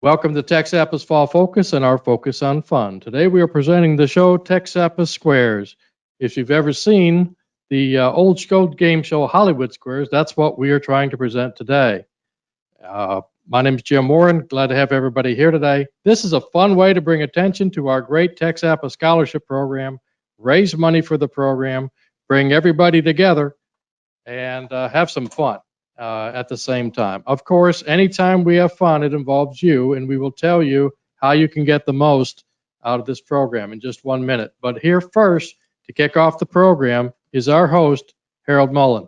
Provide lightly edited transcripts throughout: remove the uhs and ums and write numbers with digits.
Welcome to TXAPA's Fall Focus and our focus on fun. Today we are presenting the show TXAPA Squares. If you've ever seen the old game show Hollywood Squares, that's what we are trying to present today. My name is Jim Warren. Glad to have everybody here today. This is a fun way to bring attention to our great TXAPA Scholarship Program, raise money for the program, bring everybody together, and have some fun at the same time. Of course, anytime we have fun, it involves you, and we will tell you how you can get the most out of this program in just 1 minute. But here first, to kick off the program, is our host, Harold Mullen.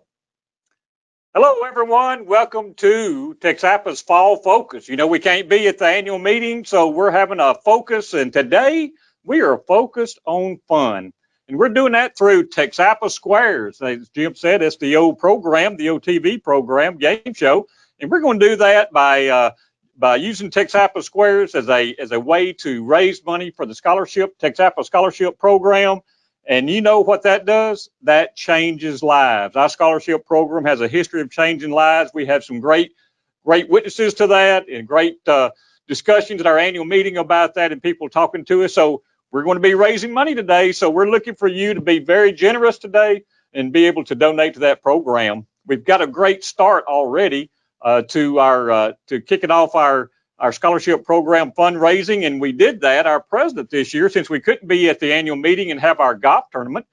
Hello, everyone. Welcome to TXAPA's Fall Focus. You know, we can't be at the annual meeting, so we're having a focus, and today we are focused on fun. And we're doing that through TXAPA Squares. As Jim said, it's the old program, the old TV program, game show. And we're going to do that by using TXAPA Squares as a way to raise money for the TXAPA Scholarship Program. And you know what that does? That changes lives. Our scholarship program has a history of changing lives. We have some great witnesses to that and great discussions at our annual meeting about that and people talking to us. So we're going to be raising money today, so we're looking for you to be very generous today and be able to donate to that program. We've got a great start already to kicking off our scholarship program fundraising, and we did that. Our president this year, since we couldn't be at the annual meeting and have our golf tournament,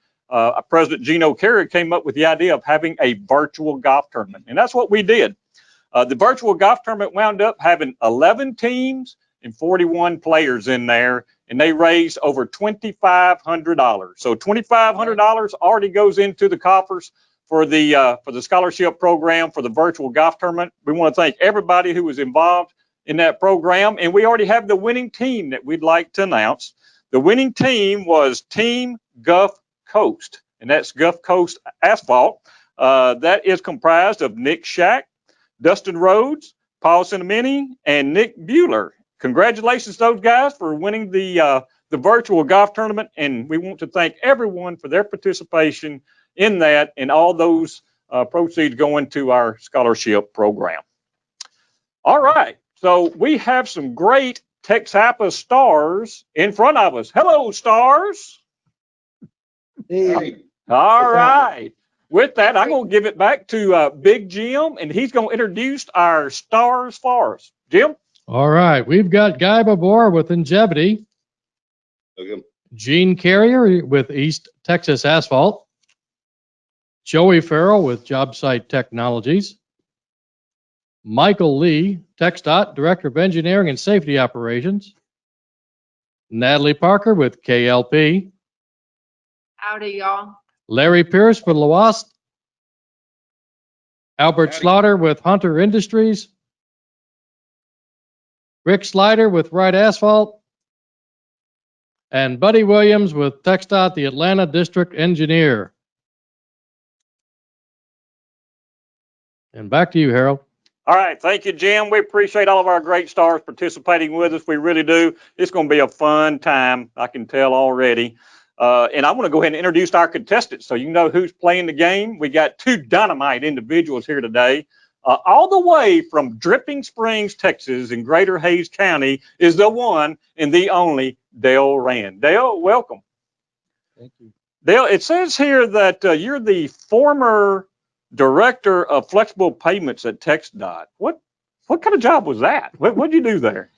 President Gino Carey came up with the idea of having a virtual golf tournament, and that's what we did. The virtual golf tournament wound up having 11 teams and 41 players in there, and they raised over $2,500. So $2,500 already goes into the coffers for the scholarship program for the virtual golf tournament. We want to thank everybody who was involved in that program, and we already have the winning team that we'd like to announce. The winning team was Team Gulf Coast, and that's Gulf Coast Asphalt. That is comprised of Nick Shack, Dustin Rhodes, Paul Cinnamini, and Nick Bueller. Congratulations to those guys for winning the virtual golf tournament, and we want to thank everyone for their participation in that and all those proceeds going to our scholarship program. All right, so we have some great TXAPA stars in front of us. Hello, stars. Hey. All right. With that, I'm going to give it back to Big Jim, and he's going to introduce our stars for us. Jim? All right, we've got Guy Boborra with Ingevity, Okay. Gene Carrier with East Texas Asphalt, Joey Farrell with Jobsite Technologies, Michael Lee, TxDOT, Director of Engineering and Safety Operations, Nathali Parker with KLP, Howdy, y'all. Larry Peirce with Lhoist, Albert Schlather with Hunter Industries, Rick Schleider with Wright Asphalt, and Buddy Williams with TxDOT, the Atlanta District Engineer. And back to you, Harold. All right. Thank you, Jim. We appreciate all of our great stars participating with us. We really do. It's going to be a fun time, I can tell already. And I want to go ahead and introduce our contestants so you know who's playing the game. We got two dynamite individuals here today. All the way from Dripping Springs, Texas, in Greater Hayes County is the one and the only Dale Rand. Dale, welcome. Thank you. Dale, it says here that you're the former director of flexible payments at TxDOT. What kind of job was that? What did you do there?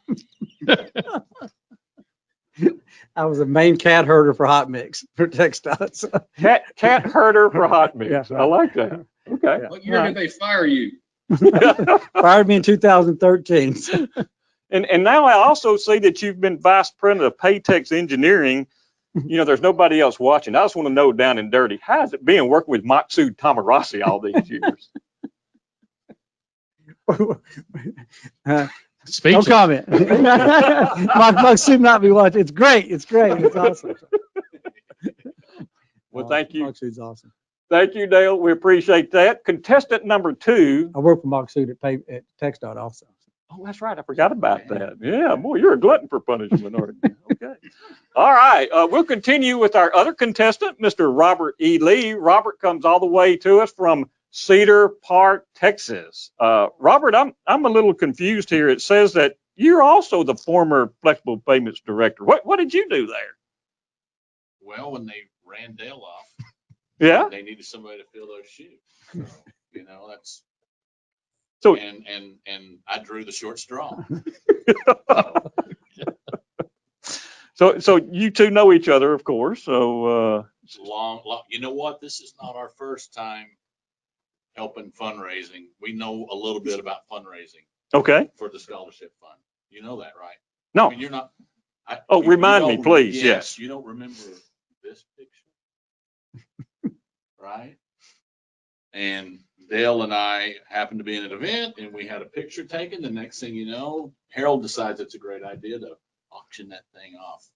I was a main cat herder for hot mix for TxDOT. So. Cat herder for hot mix. Yeah, right. I like that. Okay. What year did they fire you? Fired me in 2013. And now I also see that you've been vice president of PaveTex Engineering. You know, there's nobody else watching. I just want to know down and dirty, how's it been working with Matsud Tamarasi all these years? No comment. My should not be watching. It's great. It's great. It's awesome. Well, thank you. Maksud's awesome. Thank you, Dale. We appreciate that. Contestant number 2. I work for Maksud at TxDOT also. Oh, that's right. I forgot about that. Yeah, boy, you're a glutton for punishment, aren't you? Okay. All right. We'll continue with our other contestant, Mr. Robert E. Lee. Robert comes all the way to us from Cedar Park, Texas. Robert, I'm a little confused here. It says that you're also the former Flexible Payments Director. What did you do there? Well, when they ran Dale off, Yeah. they needed somebody to fill those shoes. So, you know, that's So- and I drew the short straw. So you two know each other, of course. So Long, you know what? This is not our first time helping fundraising. We know a little bit about fundraising okay. for the scholarship fund. You know that, right? No. I mean, you're not. Oh, you remind me, don't- please. Yes. You don't remember this picture, right? And Dale and I happened to be in an event and we had a picture taken. The next thing you know, Harold decides it's a great idea to auction that thing off.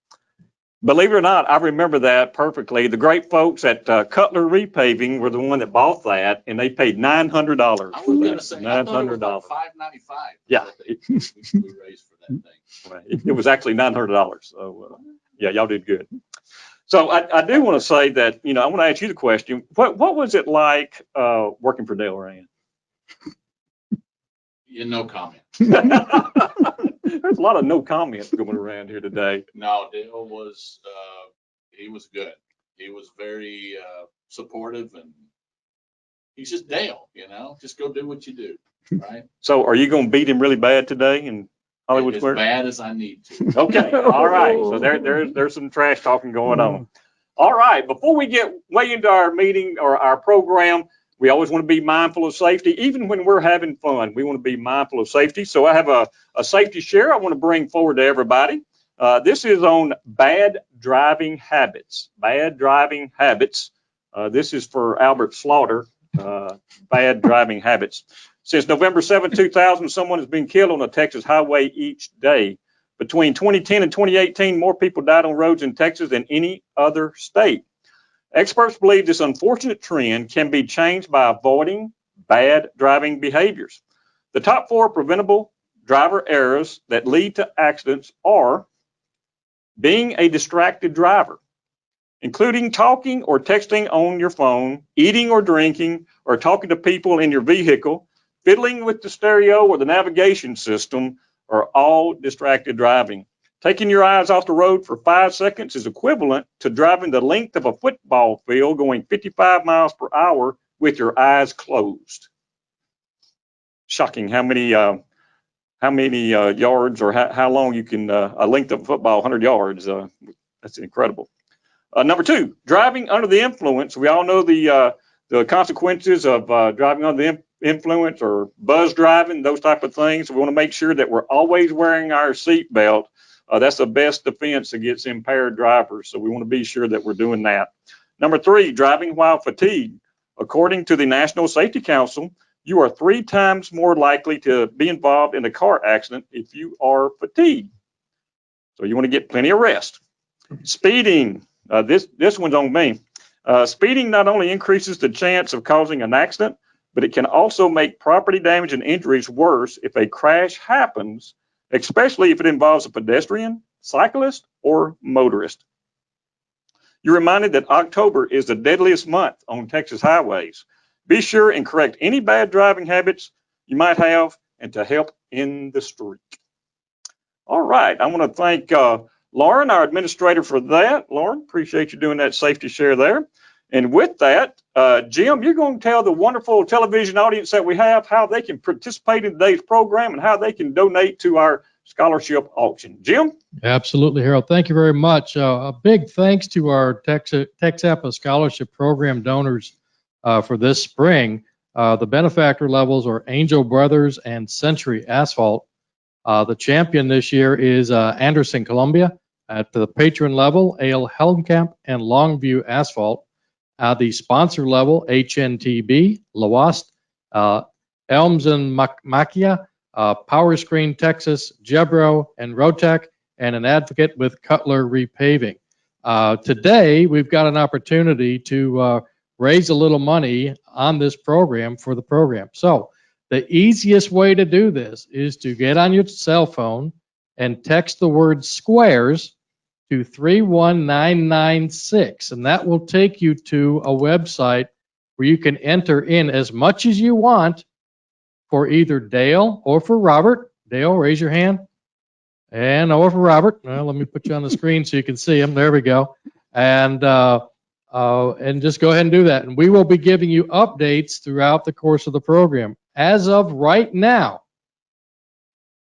Believe it or not, I remember that perfectly. The great folks at Cutler Repaving were the one that bought that, and they paid $900. I was going to say, I thought it was $900. like $595. Yeah. We raised for that thing. Right. It was actually $900. So yeah, y'all did good. So I do want to say that, you know, I want to ask you the question. What was it like working for Dale Rand? Yeah, no comment. There's a lot of no comments going around here today. No, Dale was, he was good. He was very supportive and he's just Dale, you know, just go do what you do, right? So are you going to beat him really bad today in Hollywood As Square? bad as I need to. Okay. All right. So there's some trash talking going on. All right. Before we get way into our meeting or our program, we always want to be mindful of safety. Even when we're having fun, we want to be mindful of safety. So I have a safety share I want to bring forward to everybody. This is on bad driving habits. Bad driving habits. This is for Albert Schlather. Bad driving habits. Since November 7, 2000, someone has been killed on a Texas highway each day. Between 2010 and 2018, more people died on roads in Texas than any other state. Experts believe this unfortunate trend can be changed by avoiding bad driving behaviors. The top 4 preventable driver errors that lead to accidents are being a distracted driver, including talking or texting on your phone, eating or drinking, or talking to people in your vehicle, fiddling with the stereo or the navigation system, are all distracted driving. Taking your eyes off the road for 5 seconds is equivalent to driving the length of a football field going 55 miles per hour with your eyes closed. Shocking how many yards or how long you can, a length of a football, 100 yards. That's incredible. Number 2, driving under the influence. We all know the consequences of driving under the influence or buzz driving, those type of things. We want to make sure that we're always wearing our seat belt. That's the best defense against impaired drivers. So we want to be sure that we're doing that. Number 3, driving while fatigued. According to the National Safety Council, you are 3 times more likely to be involved in a car accident if you are fatigued. So you want to get plenty of rest. Speeding. This one's on me. Speeding not only increases the chance of causing an accident, but it can also make property damage and injuries worse if a crash happens, especially if it involves a pedestrian, cyclist, or motorist. You're reminded that October is the deadliest month on Texas highways. Be sure and correct any bad driving habits you might have and to help in the streak. All right. I want to thank Lauren, our administrator, for that. Lauren, appreciate you doing that safety share there. And with that, Jim, you're going to tell the wonderful television audience that we have how they can participate in today's program and how they can donate to our scholarship auction. Jim? Absolutely, Harold. Thank you very much. A big thanks to our TXAPA Scholarship Program donors for this spring. The benefactor levels are Angel Brothers and Century Asphalt. The champion this year is Anderson, Columbia. At the patron level, Ale Helmkamp and Longview Asphalt. The sponsor level, HNTB, Lhoist, Elms and Makia, Power Screen Texas, Jebro, and Rotec, and an advocate with Cutler Repaving. Today, we've got an opportunity to raise a little money on this program for the program. So the easiest way to do this is to get on your cell phone and text the word squares to 31996, and that will take you to a website where you can enter in as much as you want for either Dale or for Robert. Dale, raise your hand. And over for Robert. Well, let me put you on the screen so you can see him. There we go. And just go ahead and do that. And we will be giving you updates throughout the course of the program. As of right now,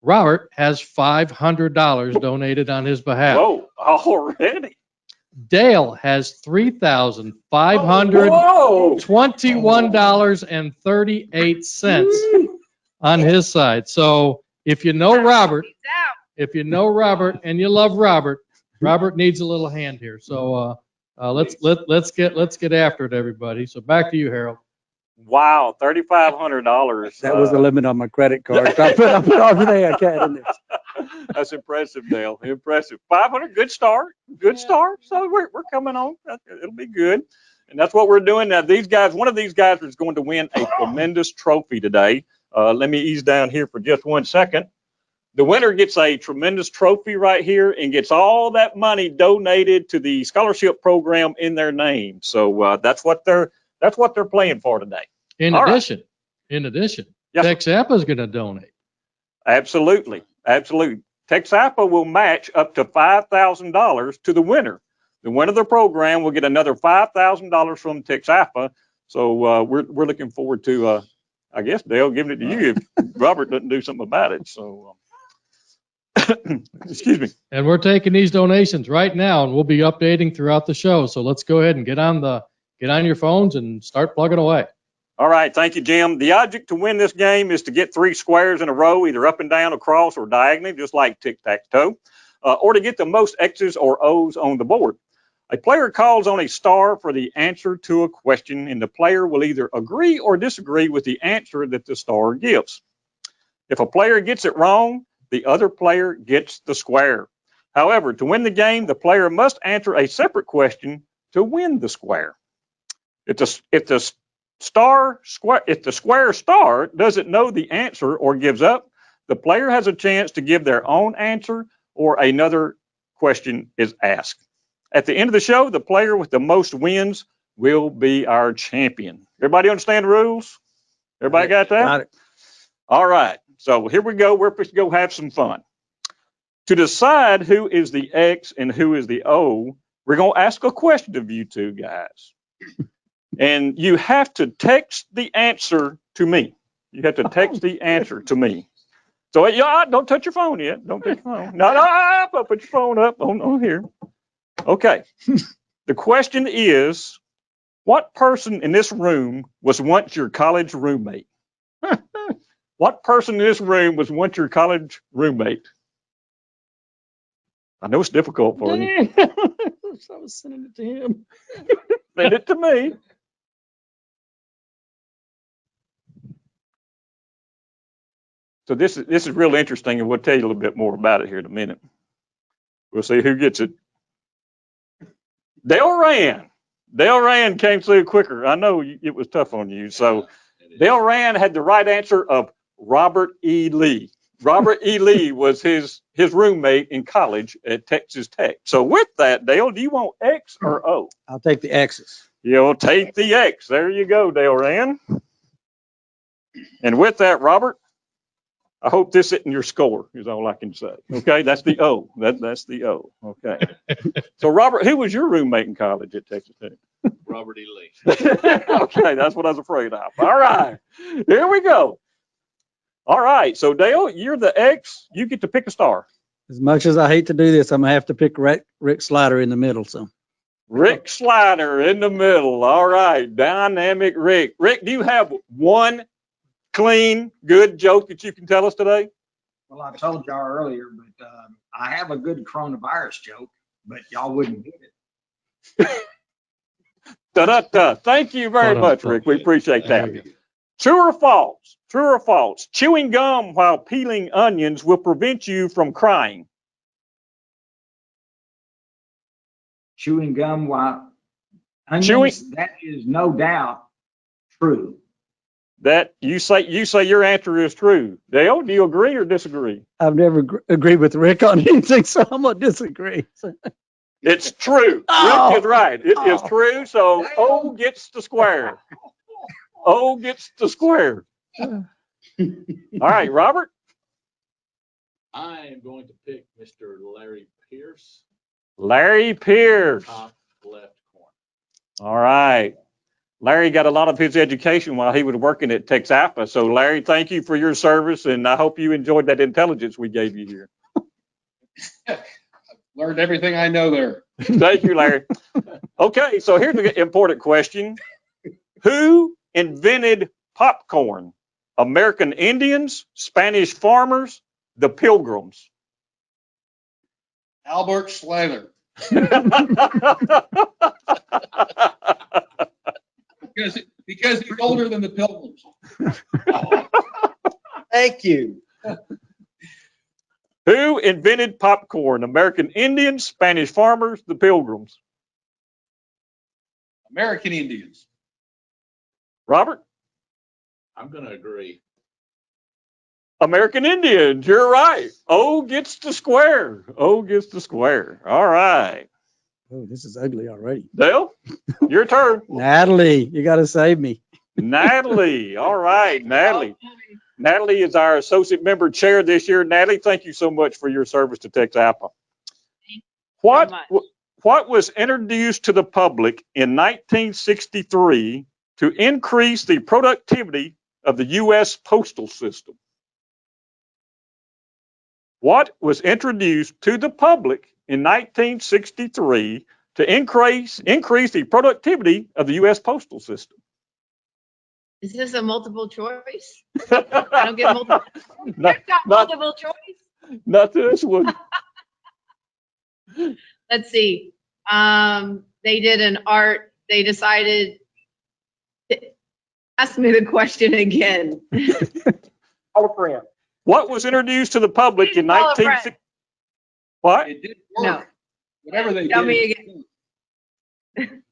Robert has $500 donated on his behalf. Whoa, already? Dale has $3,521.38 on his side. So if you know Robert, and you love Robert, Robert needs a little hand here. So let's get after it, everybody. So back to you, Harold. Wow, $3,500. That was the limit on my credit card. So I put everything I can in there. That's impressive, Dale. Impressive. 500, good start. Good start. So we're coming on. It'll be good. And that's what we're doing now. These guys, one of these guys is going to win a tremendous trophy today. Let me ease down here for just 1 second. The winner gets a tremendous trophy right here and gets all that money donated to the scholarship program in their name. So that's what they're playing for today. In All addition, Yes, sir. TXAPA is going to donate. Absolutely. TXAPA will match up to $5,000 to the winner. The winner of the program will get another $5,000 from TXAPA. So we're looking forward to, I guess, Dale, giving it to you if Robert doesn't do something about it. So, excuse me. And we're taking these donations right now, and we'll be updating throughout the show. So let's go ahead and get on your phones and start plugging away. All right, thank you, Jim. The object to win this game is to get 3 squares in a row, either up and down, across, or diagonally, just like tic-tac-toe, or to get the most X's or O's on the board. A player calls on a star for the answer to a question, and the player will either agree or disagree with the answer that the star gives. If a player gets it wrong, the other player gets the square. However, to win the game, the player must answer a separate question to win the square. If the square star doesn't know the answer or gives up, the player has a chance to give their own answer or another question is asked. At the end of the show, the player with the most wins will be our champion. Everybody understand the rules? Everybody got that? Got it. All right. So here we go. We're going to go have some fun. To decide who is the X and who is the O, we're going to ask a question of you two guys. And you have to text the answer to me. You have to text the answer to me. So don't touch your phone yet. Don't touch your phone. No, put your phone up. Oh, no, here. Okay. The question is, what person in this room was once your college roommate? What person in this room was once your college roommate? I know it's difficult for you. I was sending it to him. Send it to me. So this is real interesting, and we'll tell you a little bit more about it here in a minute. We'll see who gets it. Dale Rand came through quicker. I know it was tough on you. So Dale Rand had the right answer of Robert E. Lee. Robert E. Lee was his roommate in college at Texas Tech. So with that, Dale, do you want X or O? I'll take the X's. You'll take the X. There you go, Dale Rand. And with that, Robert, I hope this isn't your score, is all I can say. Okay, that's the O. That's the O. Okay. So, Robert, who was your roommate in college at Texas Tech? Robert E. Lee. Okay, that's what I was afraid of. All right, here we go. All right, so Dale, you're the X. You get to pick a star. As much as I hate to do this, I'm gonna have to pick Rick Schleider in the middle. So Rick Schleider in the middle. All right, dynamic Rick. Rick, do you have one clean, good joke that you can tell us today? Well, I told y'all earlier, but I have a good coronavirus joke, but y'all wouldn't get it. Da-da-da. Thank you very much, Rick. We appreciate that. True or false? True or false? Chewing gum while peeling onions will prevent you from crying. Chewing gum while onions, that is no doubt true. That you say your answer is true. Dale, do you agree or disagree? I've never agreed with Rick on anything, so I'm gonna disagree. It's true. Oh. Rick is right. It is true. So O gets the square. O gets the square. All right, Robert. I am going to pick Mr. Larry Peirce, Larry Peirce. top left corner. All right. Larry got a lot of his education while he was working at TXAPA. So Larry, thank you for your service, and I hope you enjoyed that intelligence we gave you here. Learned everything I know there. Thank you, Larry. Okay, so here's an important question. Who invented popcorn? American Indians, Spanish farmers, the Pilgrims? Albert Schleider, because he's older than the Pilgrims. Thank you. Who invented popcorn? American Indians, Spanish farmers, the Pilgrims? American Indians. Robert? I'm going to agree. American Indians, you're right. O gets the square. O gets the square. All right. Oh, this is ugly already. Dale, your turn. Natalie, you got to save me. Natalie. All right, Natalie. Natalie is our associate member chair this year. Natalie, thank you so much for your service to TXAPA. What? What was introduced to the public in 1963 to increase the productivity of the U.S. postal system? What was introduced to the public in 1963 to increase the productivity of the U.S. postal system? Is this a multiple choice? I don't get multiple. Not- I've got not- multiple choice. Not this one. Let's see. They did an art. They decided. Ask me the question again. What was introduced to the public in Call a friend. 1960? What? It did No. work. Whatever they Tell did. me again.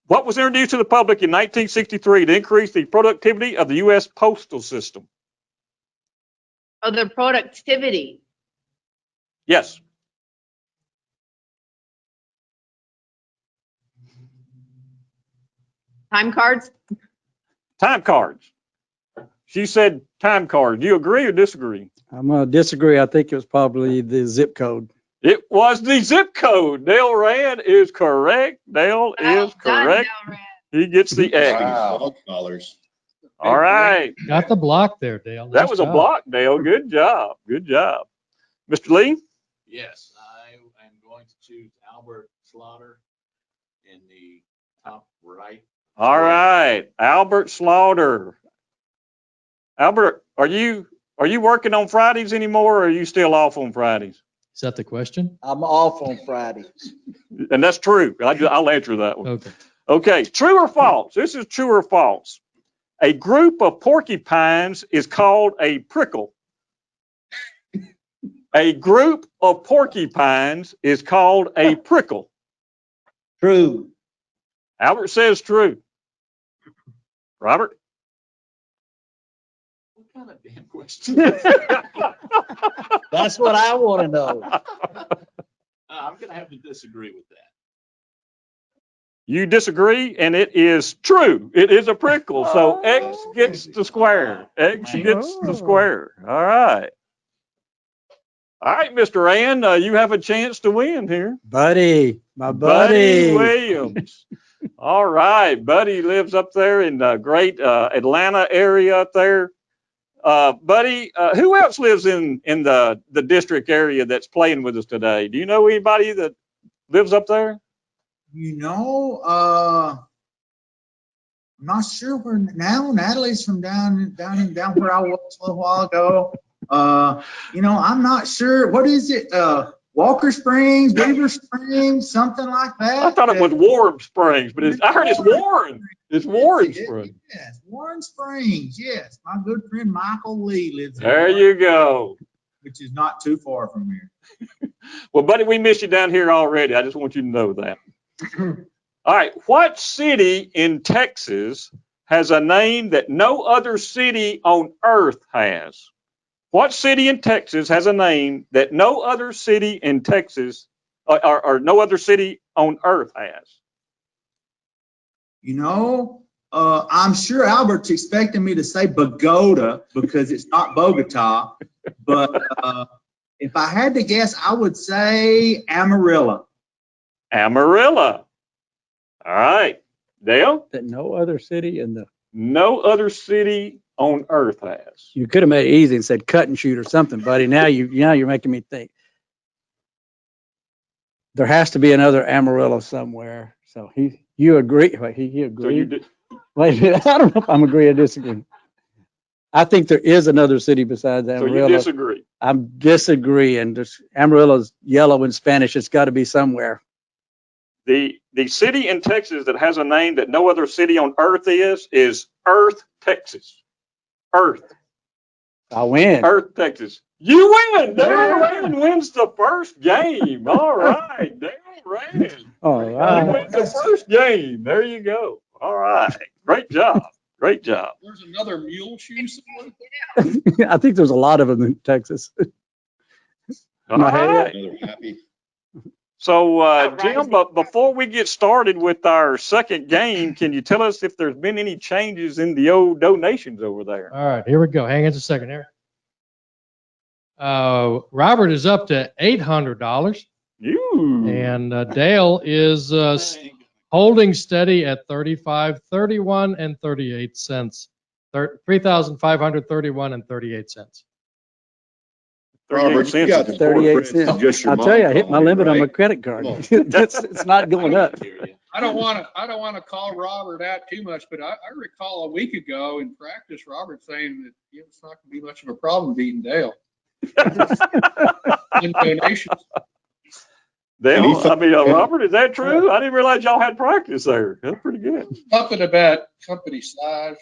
What was introduced to the public in 1963 to increase the productivity of the U.S. postal system? Oh, the productivity. Yes. Time cards. Time cards. She said time cards. Do you agree or disagree? I'm going to disagree. I think it was probably the zip code. It was the zip code. Dale Rand is correct. Dale is Done, correct. Del Rand. He gets the X. Wow. All right. Got the block there, Dale. That Nice was a job. block, Dale. Good job. Good job. Mr. Lee? Yes, I am going to choose Albert Schlather in the top right. All right. Albert Schlather. Albert, are you working on Fridays anymore, or are you still off on Fridays? Is that the question? I'm off on Fridays. And that's true. I'll answer that one. Okay. Okay, true or false? This is true or false. A group of porcupines is called a prickle. A group of porcupines is called a prickle. True. Albert says true. Robert? What kind of damn question? That's what I want to know. I'm going to have to disagree with that. You disagree, and it is true. It is a prickle. So X gets the square. X gets the square. All right. All right, Mr. Rand, you have a chance to win here. Buddy, my buddy. Williams. All right. Buddy lives up there in the great Atlanta area up there. Buddy, who else lives in the district area that's playing with us today? Do you know anybody that lives up there? You know, I'm not sure where now. Natalie's from down where I was a little while ago. You know, I'm not sure. What is it? Walker Springs, Beaver Springs, something like that. I thought it was Warren Springs, but I heard it's Warren. It's Warren Springs. Yes, Warren Springs. Yes, my good friend Michael Lee lives There in you go. which is not too far from here. Well, buddy, we miss you down here already. I just want you to know that. All right. What city in Texas has a name that no other city on earth has? What city in Texas has a name that no other city in Texas or no other city on earth has? You know, I'm sure Albert's expecting me to say Bogota because it's not Bogota. But if I had to guess, I would say Amarillo. Amarillo. All right. Dale? That no other city in the, No other city on earth has. you could have made it easy and said cut and shoot or something, buddy. Now you're making me think. There has to be another Amarillo somewhere. So you agree? Wait, he So you agreed. did, Wait a minute, I don't know if I'm agreeing or disagreeing. I think there is another city besides so you Amarillo. disagree. I'm Disagreeing. Amarillo's yellow in Spanish. It's got to be somewhere. The city in Texas that has a name that no other city on earth is Earth, Texas. Earth. I win. Earth, Texas. You win. Dale Rand wins the first game. All right. Dale Rand. All right. Wins the first game. There you go. All right. Great job. Great job. There's another mule shoe somewhere. I think there's a lot of them in Texas. All right. So, Jim, but before we get started with our second game, can you tell us if there's been any changes in the old donations over there? All right, here we go. Hang on just a second here. Robert is up to $800, You. and Dale is holding steady at $35.31 and 38 cents. $3,531.38. Robert, you got 38 cents. I'll tell you, I hit my limit on my credit card. It's not going up. I don't want to call Robert out too much, but I recall a week ago in practice, Robert saying that it's not going to be much of a problem beating Dale. In donations. Dale, I mean, Robert, is that true? I didn't realize y'all had practice there. That's pretty good. Something about company size.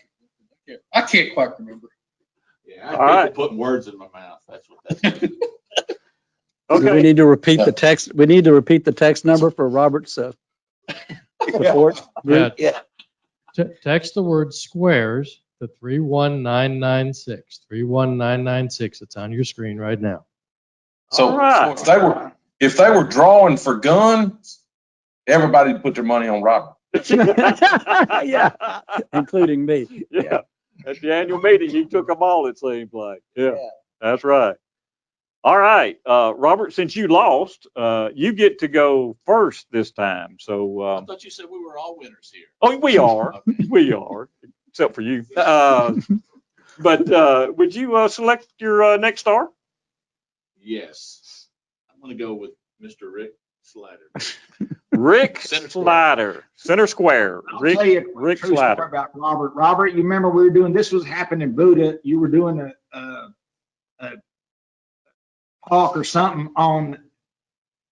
I can't quite remember. Yeah, All I right. hate putting words in my mouth. That's what that's. We Okay. need to repeat the text. We need to repeat the text number for Robert's support group. Text the word squares to 31996. 31996. It's on your screen right now. All right. So if they were drawing for guns, everybody put their money on Robert. Yeah, including me. Yeah. At the annual meeting, he took them all, it seems like. Yeah. That's right. All right. Robert, since you lost, you get to go first this time. So, I thought you said we were all winners here. oh, we are. Okay. We are, except for you. But would you select your next star? Yes. I'm going to go with Mr. Rick Schleider. Rick Center Schleider, center square. I'll Rick tell you a Rick true story Schleider. about Robert. Robert, you remember we were doing, this was happening in Buddha. You were doing a talk or something on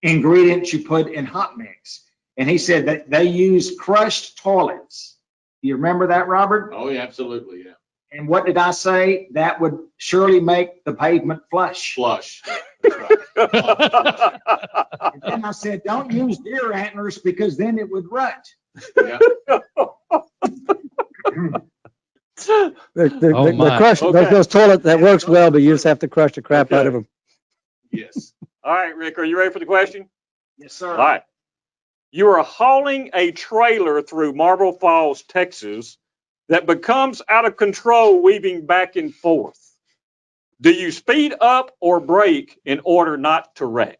ingredients you put in hot mix. And he said that they use crushed toilets. You remember that, Robert? Oh, yeah, absolutely. Yeah. And what did I say? That would surely make the pavement flush. Flush. That's right. And then I said, don't use deer antlers because then it would rut. Yeah. Oh, my. Crush, Okay. those toilets, that works well, but you just have to crush the crap out of them. Yes. All right, Rick, are you ready for the question? Yes, sir. All right. You are hauling a trailer through Marble Falls, Texas, that becomes out of control, weaving back and forth. Do you speed up or brake in order not to wreck?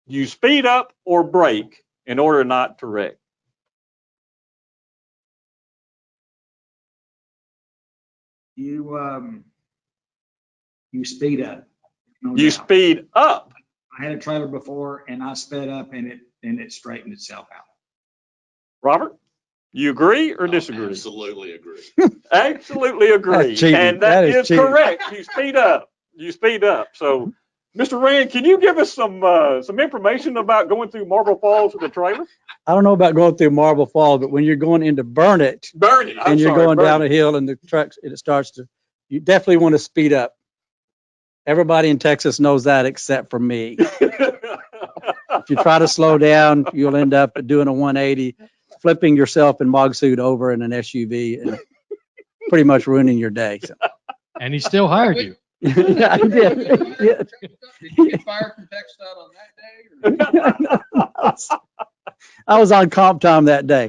You speed up or brake in order not to wreck? You speed up. No You doubt. speed up. I had a trailer before and I sped up and it straightened itself out. Robert, you agree or Oh, disagree? absolutely agree. Absolutely agree. That's cheating. And That that is is cheating. correct. You speed up. You speed up. So, Mr. Rand, can you give us some information about going through Marble Falls with a trailer? I don't know about going through Marble Falls, but when you're going into Burnett Burn it. and you're going down a hill and the trucks, it starts to, you definitely want to speed up. Everybody in Texas knows that except for me. If you try to slow down, you'll end up doing a 180, flipping yourself in mog suit over in an SUV and pretty much ruining your day. So. And he still hired you. Yeah, I did. Yeah. Did you get fired from TxDOT on that day? Or? I was on comp time that day.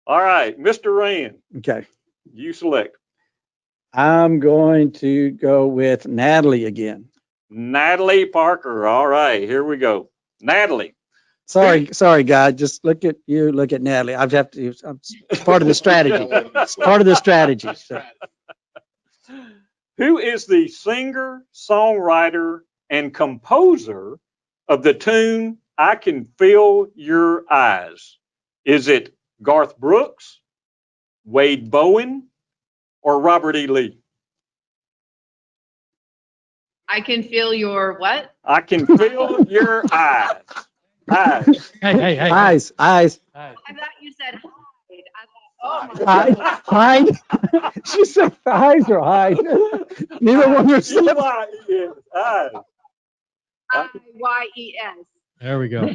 All right, Mr. Rand, Okay. you select. I'm going to go with Natalie again. Natalie Parker. All right, here we go. Natalie. Sorry, guy. Just look at you, look at Natalie. I have to, it's part of the strategy. It's part of the strategy. So, Who is the singer, songwriter, and composer of the tune I Can Feel Your Eyes? Is it Garth Brooks, Wade Bowen, or Robert E. Lee? I can feel your what? I can feel your eyes. Eyes. Hey. eyes. I thought you said hide. I thought, oh my Hide. God. Hide. She said eyes or hide. Neither one are said. Eyes. IYES. There we go.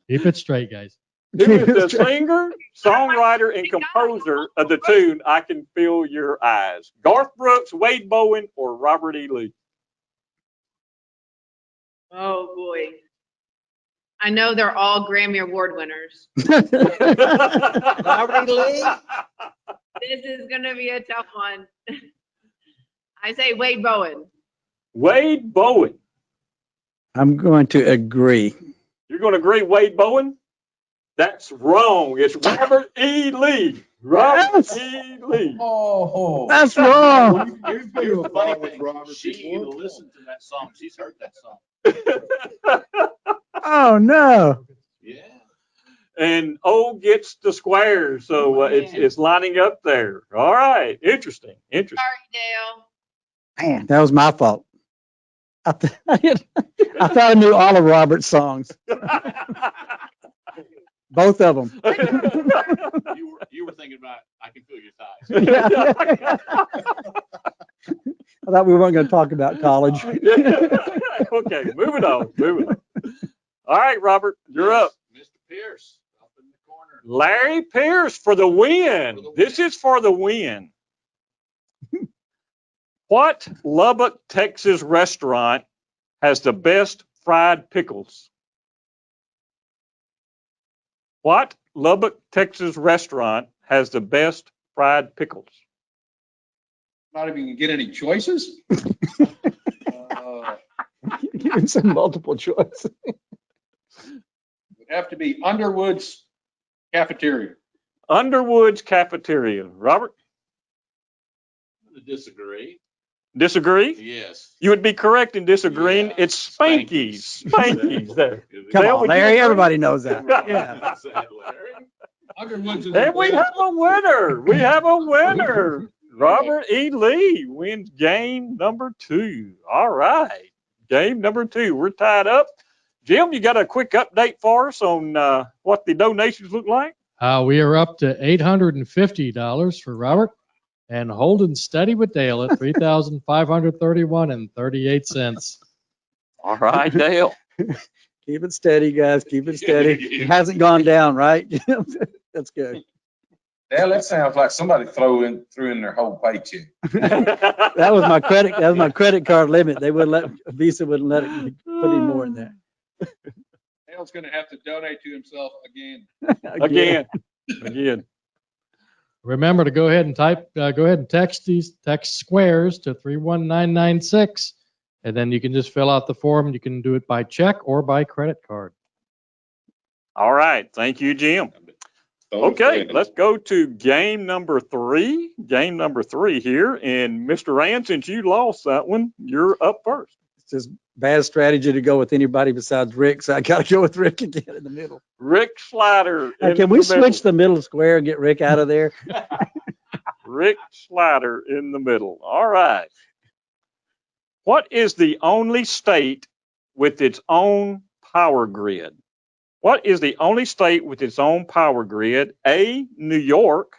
Keep it straight, guys. Who is the singer, songwriter, and composer of the tune I Can Feel Your Eyes? Garth Brooks, Wade Bowen, or Robert E. Lee? Oh boy. I know they're all Grammy Award winners. Robert E. Lee? This is going to be a tough one. I say Wade Bowen. Wade Bowen. I'm going to agree. You're going to agree Wade Bowen? That's wrong. It's Robert E. Lee. Robert E. Lee. Oh. That's wrong. Here's the funny thing. She even listened to that song. She's heard that song. Oh, no. Yeah. And O gets the squares, so it's lining up there. All right. Interesting. Sorry, Dale. Man, that was my fault. I thought I knew all of Robert's songs. Both of them. You were thinking about I Can Feel Your Thighs. I thought we weren't going to talk about college. Okay, moving on. All right, Robert, you're up. Mr. Peirce, up in the corner. Larry Peirce for the win. This is for the win. What Lubbock, Texas restaurant has the best fried pickles? What Lubbock, Texas restaurant has the best fried pickles? Not even gonna get any choices? Give him some multiple choice. Would have to be Underwood's Cafeteria. Underwood's Cafeteria. Robert? I'm going to disagree. Disagree? Yes. You would be correct in disagreeing. Yeah. It's Spanky's. Spanky's there. Come Dale, on, would you Larry. agree? Everybody knows that. Yeah. Underwood's is And we have a winner. We have a winner. Robert E. Lee wins game number 2. All right. Game number 2. We're tied up. Jim, you got a quick update for us on what the donations look like? We are up to $850 for Robert and holding steady with Dale at $3,531.38. All right, Dale. Keep it steady, guys. Keep it steady. It hasn't gone down, right? That's good. Now that sounds like somebody threw in their whole paycheck. That was my credit card limit. They wouldn't let Visa wouldn't let it put any more in there. Dale's gonna have to donate to himself again. Again. Remember to go ahead and text squares to 31996, and then you can just fill out the form. You can do it by check or by credit card. All right. Thank you, Jim. Okay, let's go to game number 3. Game number 3 here. And Mr. Rand, since you lost that one, you're up first. It's just bad strategy to go with anybody besides Rick, so I got to go with Rick again in the middle. Rick Schleider. Can we switch the middle square and get Rick out of there? Rick Schleider in the middle. All right. What is the only state with its own power grid? What is the only state with its own power grid? A, New York,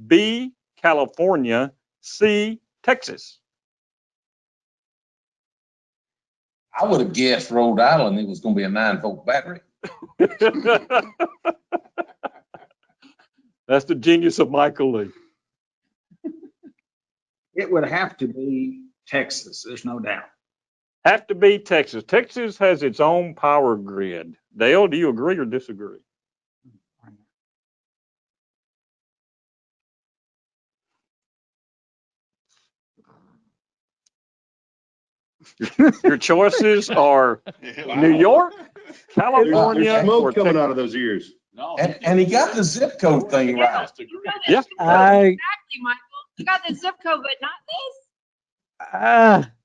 B, California, C, Texas. I would have guessed Rhode Island, it was going to be a 9-volt battery. That's the genius of Michael Lee. It would have to be Texas, there's no doubt. Have to be Texas. Texas has its own power grid. Dale, do you agree or disagree? Your choices are New York, California, There's or smoke coming Texas. out of those ears. No. And he got the zip code thing Yeah. right. You got Yeah. the zip code. I- Exactly, Michael. You got the zip code, but not this.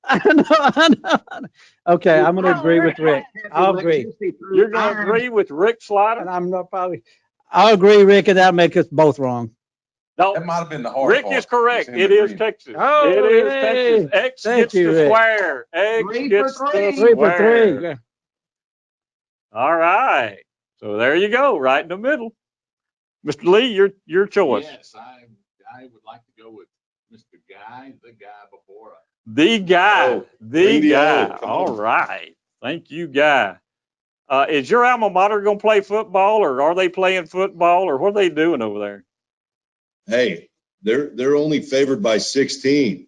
I know. Okay, I'm gonna agree with Rick. I'll agree. You're going to agree with Rick And Schleider? I'm not I'll agree, Rick, and that'll make us both wrong. No, That might have been the hard Rick part. is correct. was him It is agreeing. Texas. Oh, It is yay. Texas. X Thank gets you, the Rick. square. X 3 for gets the 3. 3 for square. 3. All right. So there you go, right in the middle. Mr. Lee, your choice. Yes, I would like to go with Mr. Guy, the guy Boborra. The guy. Oh, the bring the guy. O. Come All on. right. Thank you, Guy. Is your alma mater going to play football, or are they playing football, or what are they doing over there? Hey, they're only favored by 16,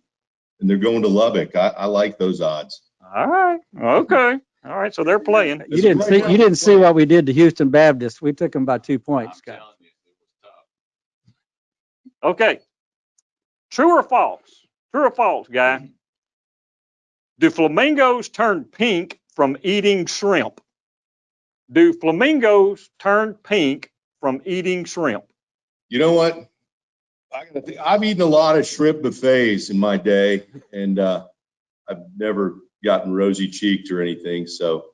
and they're going to Lubbock. I like those odds. All right. Okay. All right. So they're playing. You didn't see what we did to Houston Baptist. We took them by 2 points, I'm Scott. telling you, it was tough. Okay. True or false? True or false, Guy? Do flamingos turn pink from eating shrimp? Do flamingos turn pink from eating shrimp? You know what? I've eaten a lot of shrimp buffets in my day, and I've never gotten rosy cheeked or anything. So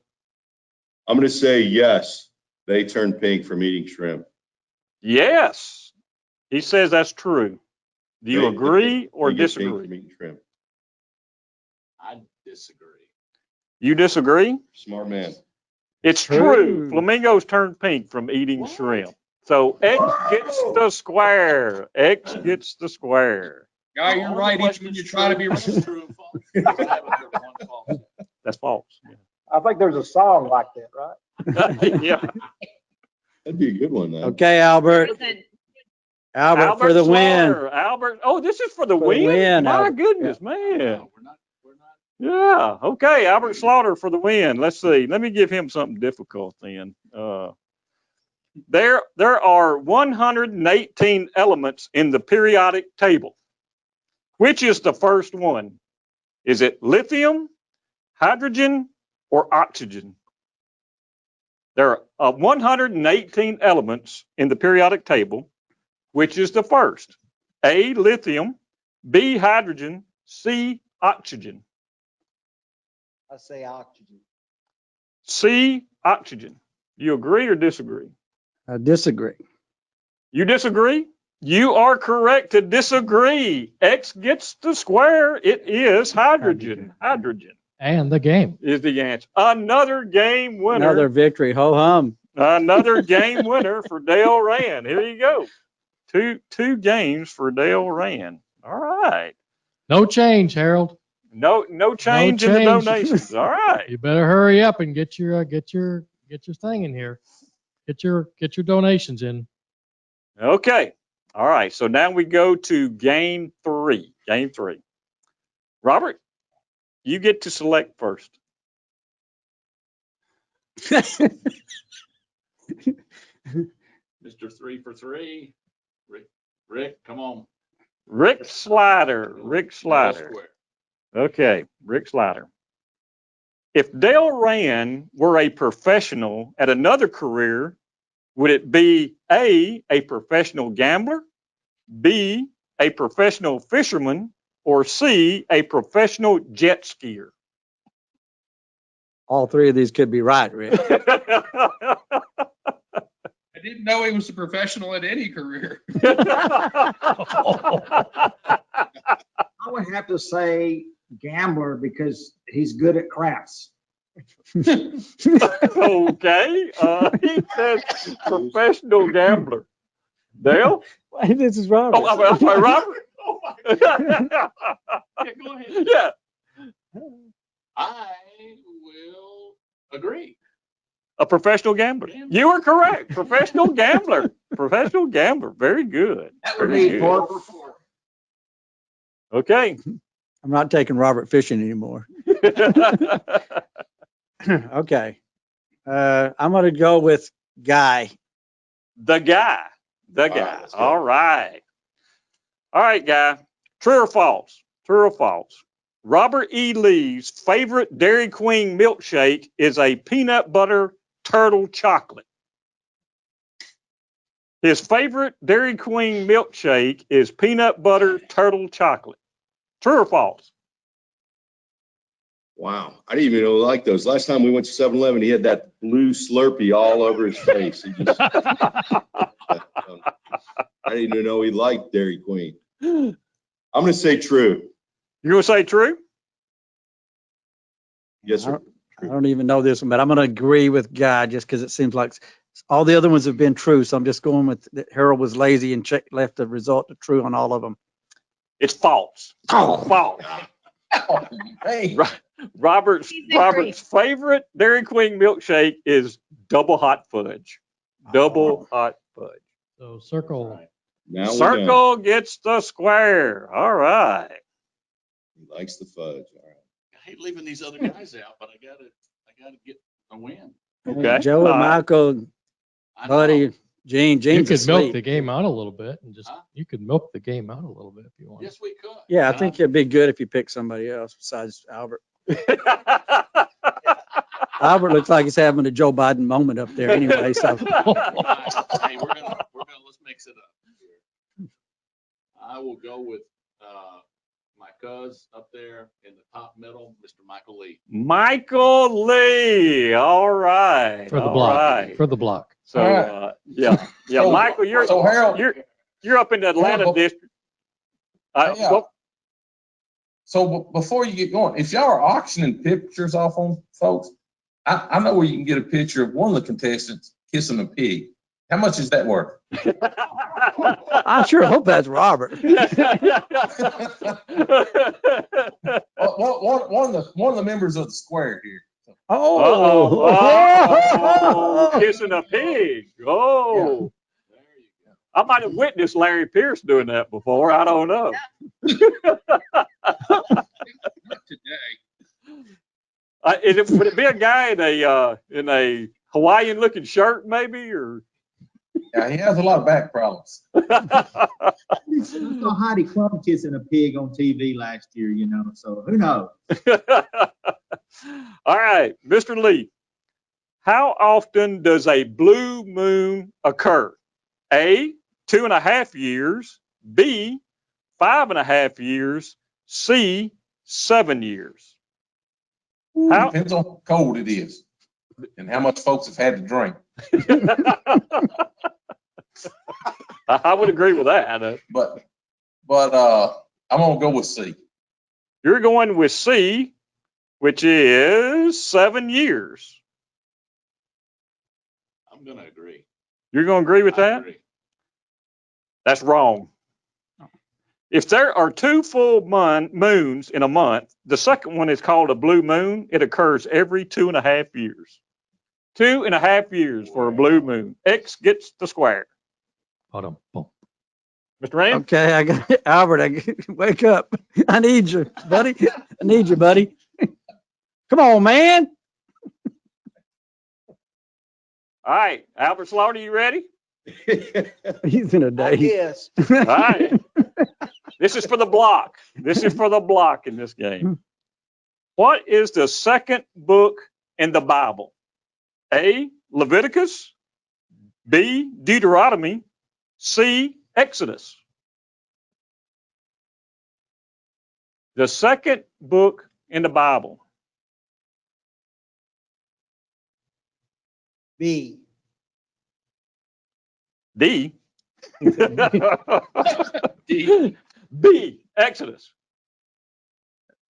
I'm going to say yes, they turn pink from eating shrimp. Yes. He says that's true. Do you They- agree or they get pink disagree? from eating shrimp. I disagree. You disagree? Smart man. It's true. Flamingos turn pink from eating shrimp. So X gets the square. X gets the square. Guy, you're right. Each one you try to be right. True and false. I haven't heard one false. That's false. I think there's a song like that, right? Yeah. That'd be a good one, though. Okay, Albert. Listen, Albert for the win. Schleider. Albert. Oh, this is for the For the win? win, My Albert. goodness, man. No, we're not. Yeah. Okay. Albert Schleider for the win. Let's see. Let me give him something difficult then. There are 118 elements in the periodic table. Which is the first one? Is it lithium, hydrogen, or oxygen? There are 118 elements in the periodic table. Which is the first? A, lithium, B, hydrogen, C, oxygen. I say oxygen. C, oxygen. You agree or disagree? I disagree. You disagree? You are correct to disagree. X gets the square. It is hydrogen. Hydrogen And the game. is the answer. Another game winner. Another victory. Ho hum. Another game winner for Dale Rand. Here you go. Two games for Dale Rand. All right. No change, Harold. No change in the change. donations. All right. You better hurry up and get your thing in here. Get your donations in. Okay. All right. So now we go to game 3. Game 3. Robert, you get to select first. Mr. 3 for 3. Rick, come on. Rick Schleider. Rick Schleider. Square. Okay. Rick Schleider. If Dale Rand were a professional at another career, would it be A, a professional gambler, B, a professional fisherman, or C, a professional jet skier? All three of these could be right, Rick. I didn't know he was a professional at any career. I would have to say gambler because he's good at craps. Okay. He says professional gambler. Dale? This is Robert. Oh, I'm sorry, Robert? Oh my God. Yeah, go ahead. Yeah. I will agree. A professional gambler. You are correct. Professional gambler. Professional gambler. Very good. That would Very be good. 4 for 4. Okay. I'm not taking Robert fishing anymore. Okay. I'm going to go with Guy. The guy. The All right, guy. let's go. All right. All right, guy. True or false? True or false? Robert E. Lee's favorite Dairy Queen milkshake is a peanut butter turtle chocolate. His favorite Dairy Queen milkshake is peanut butter turtle chocolate. True or false? Wow. I didn't even know he liked those. Last time we went to 7-Eleven, he had that blue Slurpee all over his face. He just, I didn't even know he liked Dairy Queen. I'm going to say true. You're going to say true? Yes, sir. I don't even know this one, but I'm going to agree with Guy just because it seems like all the other ones have been true. So I'm just going with that Harold was lazy and left the result to true on all of them. It's false. Oh. False. Hey. Robert's favorite Dairy Queen milkshake is double hot fudge. Double hot fudge. So circle. Now we're done. Circle gets the square. All right. He likes the fudge. All right. I hate leaving these other guys out, but I gotta get a win. Okay. Joe and Michael, I know. Buddy, Gene. You James could is milk asleep. the game out a little bit and just, Huh? you could milk the game out a little bit if you want. Yes, we could. Yeah, I And think it'd be good if you pick somebody else besides Albert. Albert looks like he's having a Joe Biden moment up there anyway. So hey, we're gonna let's mix it up here. I will go with my cuz up there in the top middle, Mr. Michael Lee. Michael Lee. All right. For the all block. right. For the block. So, All right. yeah. So- Michael, so Harold- you're up in the Atlanta Harold, district. Yeah. Well, So before you get going, if y'all are auctioning pictures off on folks, I know where you can get a picture of one of the contestants kissing a pig. How much is that worth? I sure hope that's Robert. One of the members of the square here. Oh, kissing a pig. Oh. There you go. I might have witnessed Larry Peirce doing that before. I don't know. Not today. Would it be a guy in a Hawaiian looking shirt maybe, or? Yeah, he has a lot of back problems. I saw Heidi Klum kissing a pig on TV last year, you know, so who knows? All right, Mr. Lee, how often does a blue moon occur? A, 2.5 years, B, 5.5 years, C, 7 years. How? Depends on how cold it is and how much folks have had to drink. I would agree with that. But I'm gonna go with C. You're going with C, which is 7 years. I'm gonna agree. You're going to agree with I that? agree. That's wrong. If there are 2 full moons in a month, the second one is called a blue moon. It occurs every 2.5 years. 2.5 years for a blue moon. X gets the square. Bottom. Boom. Mr. Rand? Okay, I got Albert. Wake up! I need you, buddy. I need you, buddy. Come on, man. All right, Albert Slaughter, you ready? He's in a daze. Yes. All right. This is for the block. This is for the block in this game. What is the second book in the Bible? A, Leviticus, B, Deuteronomy, C, Exodus. The second book in the Bible. B. D. D. B, Exodus.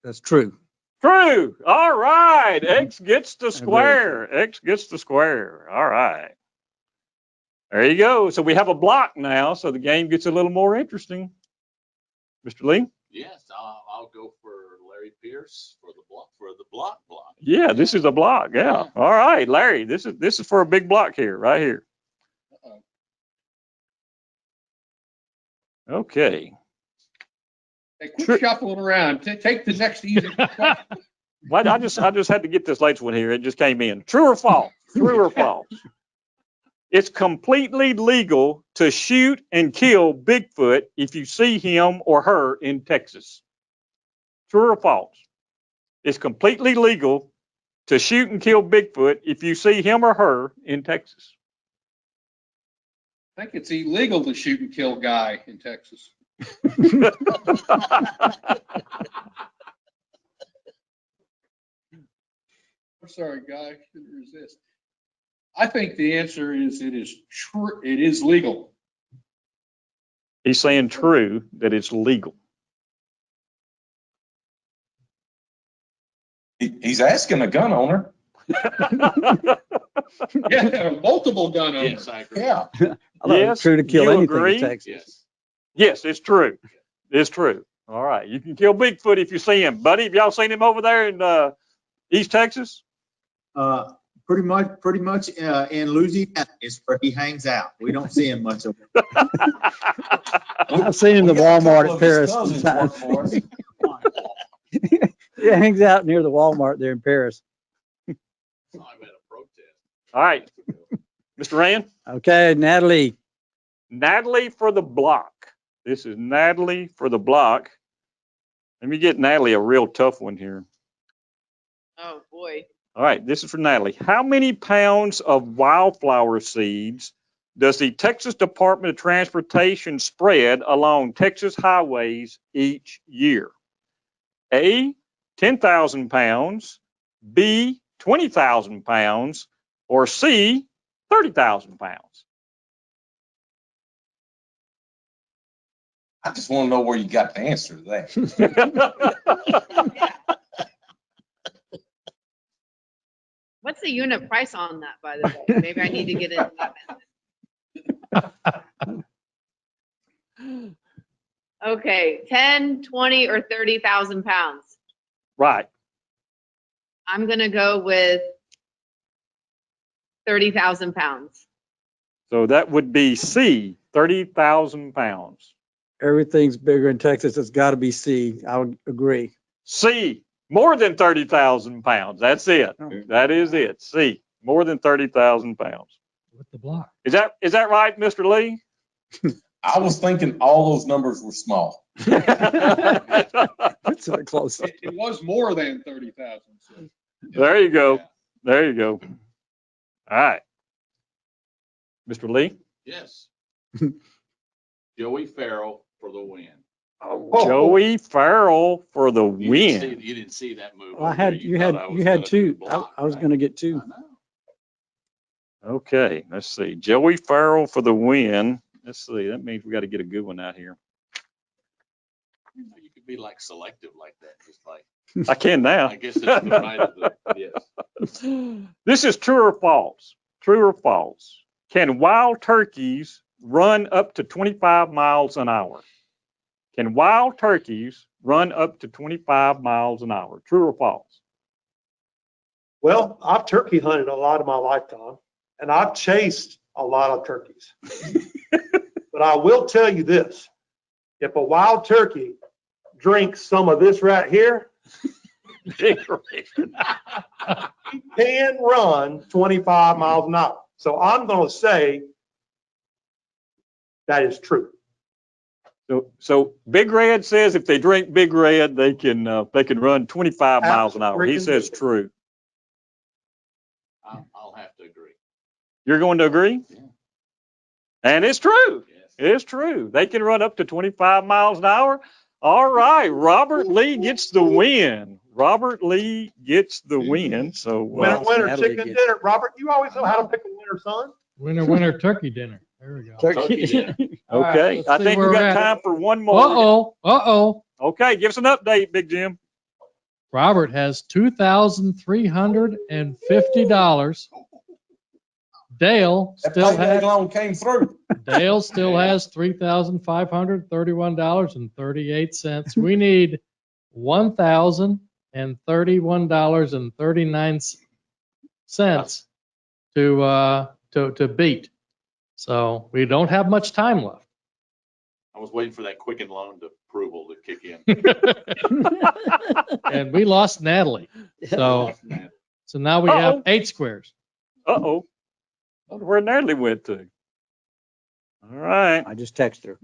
That's true. True. All right. X gets the square. X gets the square. All right. There you go. So we have a block now, so the game gets a little more interesting. Mr. Lee? Yes, I'll go for Larry Peirce for the block. Yeah, this is a block. Yeah. All right, Larry. This is for a big block here, right here. Okay. Hey, quit shuffling around. Take the next easy question. Well, I just had to get this latest one here. It just came in. True or false? True or false? It's completely legal to shoot and kill Bigfoot if you see him or her in Texas. True or false? It's completely legal to shoot and kill Bigfoot if you see him or her in Texas. I think it's illegal to shoot and kill a guy in Texas. I'm sorry, guy, couldn't resist. I think the answer is it is true. It is legal. He's saying true, that it's legal. He's asking a gun owner. Yeah, multiple gun owners. Yes, I agree. Yeah. I thought it was Yes, true to kill you anything agree? in Texas. Yes. Yes, it's true. It's true. All right. You can kill Bigfoot if you see him. Buddy, have y'all seen him over there in East Texas? Pretty much in Louisiana is where he hangs out. We don't see him much over I've seen him in the Walmart at Paris sometimes. He hangs out near the Walmart there in Paris. I'm at a protest. All right. Mr. Rand? Okay, Natalie. Natalie for the block. This is Natalie for the block. Let me get Natalie a real tough one here. Oh, boy. All right, this is for Natalie. How many pounds of wildflower seeds does the Texas Department of Transportation spread along Texas highways each year? A, 10,000 pounds, B, 20,000 pounds, or C, 30,000 pounds? I just want to know where you got the answer to that. What's the unit price on that, by the way? Maybe I need to get into that business. Okay, 10, 20, or 30,000 pounds. Right. I'm gonna go with 30,000 pounds. So that would be C, 30,000 pounds. Everything's bigger in Texas. It's got to be C. I would agree. C, more than 30,000 pounds. That's it. That is it. C, more than 30,000 pounds. With the block. Is that right, Mr. Lee? I was thinking all those numbers were small. That's so close. It was more than 30,000. So. There you go. Yeah. There you go. All right. Mr. Lee? Yes. Joey Farrell for the win. Joey Farrell for the You win. didn't see that move. Well, over there. you thought had I was you had gonna do two. block, I was right? going to get two. I know. Okay, let's see. Joey Farrell for the win. Let's see. That means we got to get a good one out here. You know, you could be like selective like that, just like, I can now. I guess it's the right of the, yes. This is true or false. True or false. Can wild turkeys run up to 25 miles an hour? Can wild turkeys run up to 25 miles an hour? True or false? Well, I've turkey hunted a lot of my lifetime, and I've chased a lot of turkeys. But I will tell you this, if a wild turkey drinks some of this right here, he can run 25 miles an hour. So I'm going to say that is true. So Big Red says if they drink Big Red, they can run 25 miles an hour. He says true. I'll have to agree. You're going to agree? Yeah. And it's true. Yes. It's true. They can run up to 25 miles an hour. All right. Robert Lee gets the win. Robert Lee gets the win. So Winner Natalie chicken gets- dinner. Robert, you always know how to pick a winner, son. Winner turkey dinner. There we go. Turkey dinner. All right, okay. let's I see think where we we're got at. time for one more. Uh-oh. Okay. Give us an update, Big Jim. Robert has $2,350. Dale That still payday has loan came through. $3,531.38. We need $1,031.39 to beat. So we don't have much time left. I was waiting for that Quicken Loan to approval to kick in. And we lost Natalie. So now we have Uh-oh. 8 squares. Uh-oh. I wonder where Natalie went to. All right. I just texted her.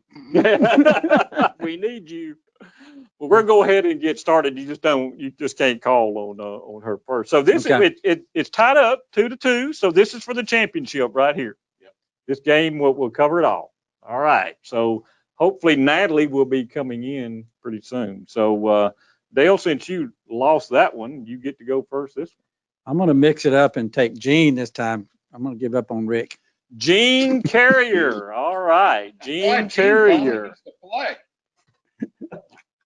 We need you. Well, But we're going to go ahead and get started. You just can't call on her first. So this Okay. it's tied up 2-2. So this is for the championship right here. Yep. This game will cover it all. All right. So hopefully Nathali will be coming in pretty soon. So Dale, since you lost that one, you get to go first this one. I'm gonna mix it up and take Gene this time. I'm gonna give up on Rick. Gene Carrier. All right. Gene Right, Gene Carrier. gets to play.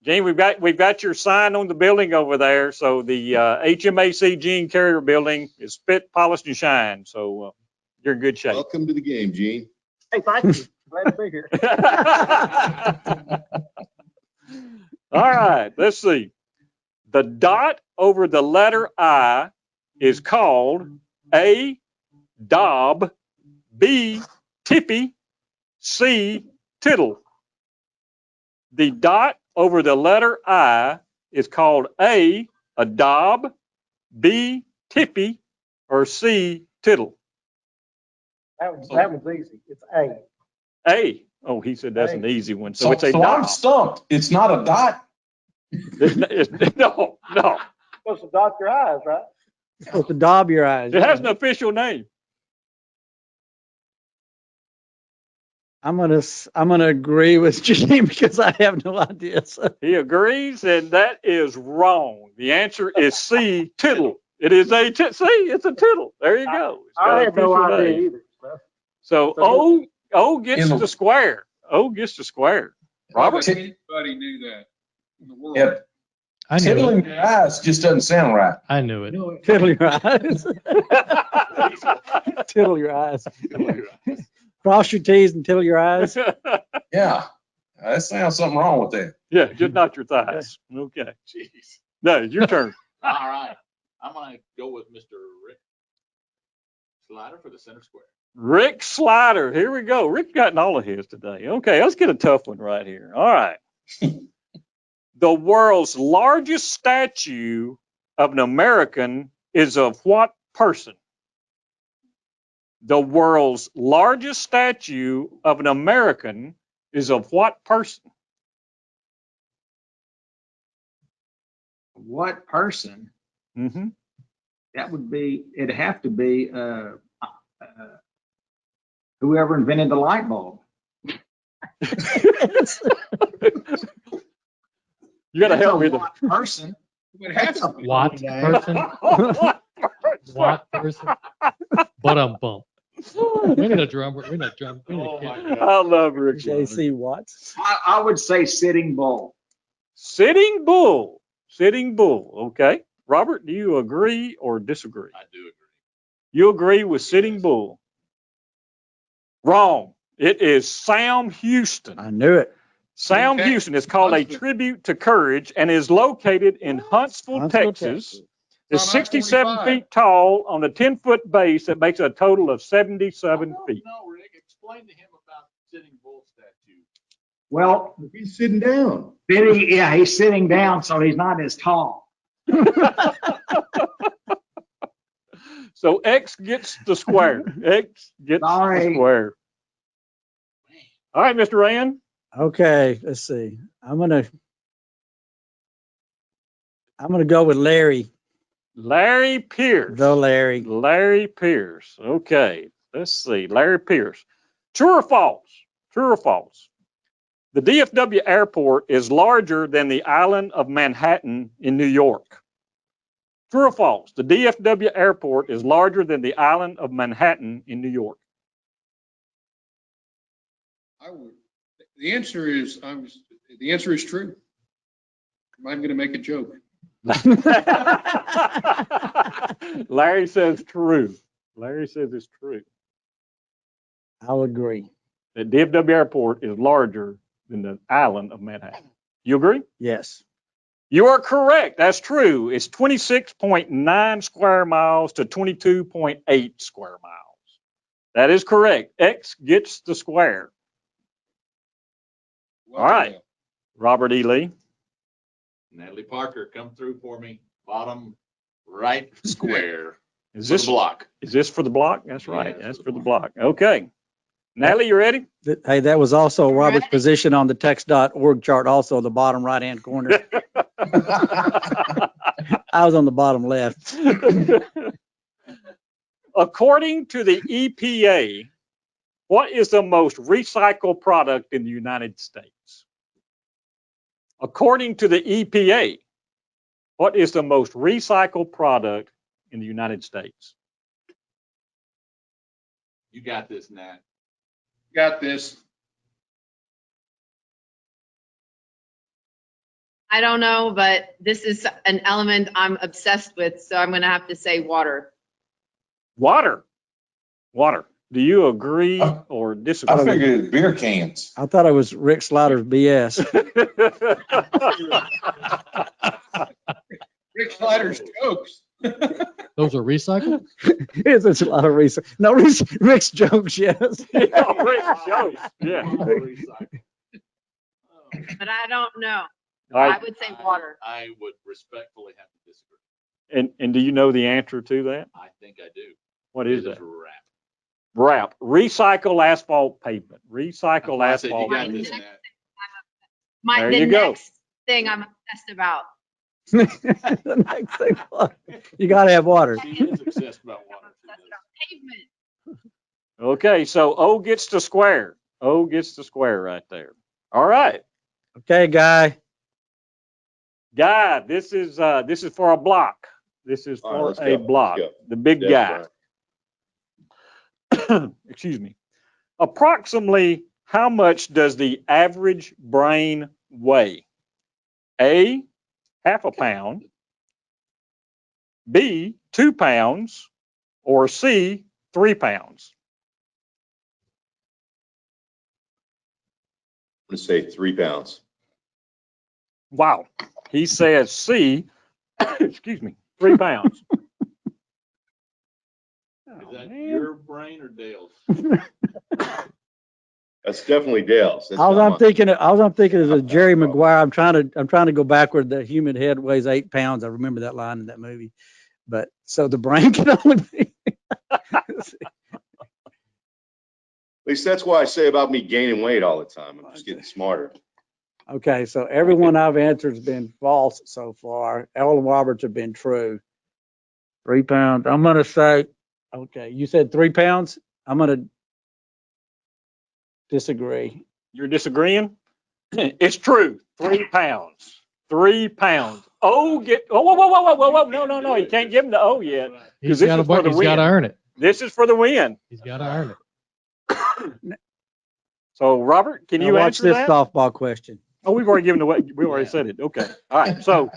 Gene, we've got your sign on the building over there. So the HMAC Gene Carrier building is fit, polished, and shine. So you're in good shape. Welcome to the game, Gene. Hey, thank you. Glad to be here. All right, let's see. The dot over the letter I is called A, Dob, B, Tippy, C, Tittle. The dot over the letter I is called A, Dob, B, Tippy, or C, Tittle. That one's easy. It's A. A. Oh, he said that's an easy one. So it's a So I'm Dob. stumped. It's not a dot. No. Supposed to dot your eyes, right? Supposed to daub your eyes. It has an official name. I'm gonna agree with Gene because I have no idea. So. He agrees, and that is wrong. The answer is C, Tittle. It is a see, it's a tittle. There you go. It's got I an had no official idea name. either. So O gets the square. O gets the square. Robert? Anybody knew that in the world. Yep. I knew Tiddling it. your eyes just doesn't sound right. I knew it. Tiddle your eyes. Tiddle your eyes. Cross your T's and tiddle your eyes. Yeah. That sounds something wrong with that. Yeah, just not your thighs. Okay. Jeez. No, your turn. All right. I'm going to go with Mr. Rick Schleider for the center square. Rick Schleider. Here we go. Rick gotten all of his today. Okay, let's get a tough one right here. All right. The world's largest statue of an American is of what person? The world's largest statue of an American is of what person? What person? Mm-hmm. It'd have to be whoever invented the light bulb. You got to help me. What person? It has to be. What person? What person? Bump. We need a drum. We need a drum. We need a kid. I love Rick Schleider. JC Watts. I would say Sitting Bull. Sitting Bull. Sitting Bull. Okay. Robert, do you agree or disagree? I do agree. You agree with Sitting Bull? Wrong. It is Sam Houston. I knew it. Sam Okay. Houston is called a tribute to courage and is located in Huntsville, Texas. It's On 67 I-45. feet tall on a 10-foot base that makes a total of 77 feet. No, Rick, explain to him about Sitting Bull statue. Well, He's sitting down. he's sitting down, so he's not as tall. So X gets the square. X gets Sorry. the square. All right, Mr. Rand. Okay, let's see. I'm gonna go with Larry. Larry Peirce. The Larry. Larry Peirce. Okay, let's see. Larry Peirce. True or false? True or false? The DFW airport is larger than the island of Manhattan in New York. True or false? The DFW airport is larger than the island of Manhattan in New York. The answer is true. I'm going to make a joke. Larry says true. Larry says it's true. I'll agree. The DFW airport is larger than the island of Manhattan. You agree? Yes. You are correct. That's true. It's 26.9 square miles to 22.8 square miles. That is correct. X gets the square. Well, All right. Robert E. Lee. Nathali Parker, come through for me. Bottom right square. Is For this the block? Is this for the block? That's right. Yeah, That's for the block. Okay. Natalie, you ready? Hey, that was also Robert's Right. position on the TxDOT.org chart, also the bottom right-hand corner. I was on the bottom left. According to the EPA, what is the most recycled product in the United States? According to the EPA, what is the most recycled product in the United States? You got this, Nat. Got this. I don't know, but this is an element I'm obsessed with, so I'm going to have to say water. Water. Water. Do you agree I- or I disagree? figured it was beer cans. I thought it was Rick Schlatter's BS. Rick Schleider's jokes. Those are recycled? There's a lot of reason. No, Rick's jokes, yes. Yeah, Rick jokes. Yeah. But I don't know. All right. I would say water. I would respectfully have to disagree. And do you know the answer to that? I think I do. What is It that? wrap. Wrap. Recycle asphalt pavement. Recycle I said, you asphalt got pavement. this, Nat. There The you go. next thing I'm obsessed about. The next thing, you gotta have water. She is obsessed about water. Pavement. Okay, so O gets the square. O gets the square right there. All right. Okay, Guy. Guy, this is for a block. This is All right, for let's a go. block. Let's The big Yes, guy. Brian. Excuse me. Approximately how much does the average brain weigh? A, half a pound. B, 2 pounds. Or C, 3 pounds. I'm gonna say 3 pounds. Wow. He says C, excuse me, 3 pounds. Is that your brain or Dale's? That's definitely Dale's. That's All not I'm mine. thinking is a Jerry Maguire. I'm trying to go backward. The human head weighs 8 pounds. I remember that line in that movie. But so the brain can only be. At least that's why I say about me gaining weight all the time. I'm just getting smarter. Okay, so everyone I've answered has been false so far. All of Roberts have been true. 3 pounds. I'm gonna say, okay, you said 3 pounds. I'm gonna disagree. You're disagreeing? It's true. 3 pounds. 3 pounds. Oh, whoa. No. You can't give him the O yet. He's this got is for the to win. earn it. This is for the win. He's got to earn it. So, Robert, can Now you watch answer this that? softball question. Oh, we've already given away. We already Yeah. said it. Okay. All right. So,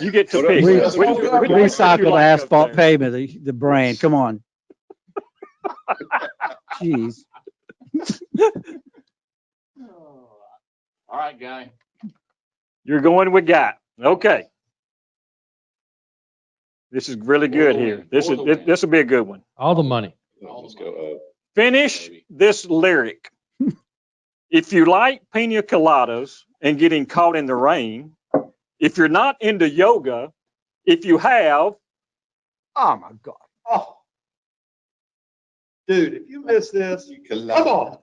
you get to What pick. else? Which one would you Recycled like up asphalt there? pavement, the brain. Come on. Jeez. All right, Guy. You're going with Guy. Okay. This is really good here. This will be a good one. All the money. Let's go. Finish Maybe. this lyric. If you like pina coladas and getting caught in the rain, if you're not into yoga, if you have, Oh, my God. Oh. Dude, if you miss this, come on.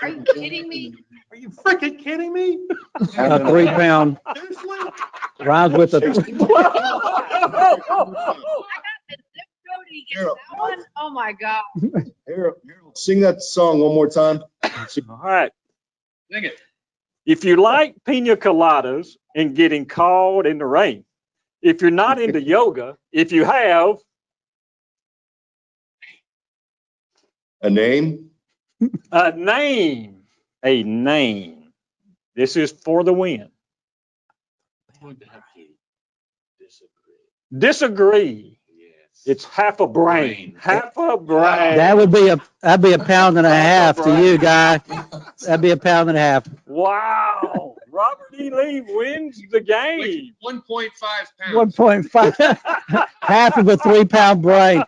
Are you kidding me? Are you freaking kidding me? 3 pound Seriously? rhymes with a. I got the zip code. He gets that one. Oh my God. Harold, sing that song one more time. all right. Sing it. If you like pina coladas and getting caught in the rain, if you're not into yoga, if you have, A name? a name. This is for the win. I'm going to have to disagree. Disagree. Yes. It's half a brain. Half a brain. That'd be a pound and a half to you, Guy. That'd be a pound and a half. Wow. Robert E. Lee wins the game. 1.5 pounds. 1.5, half of a 3 pound brain.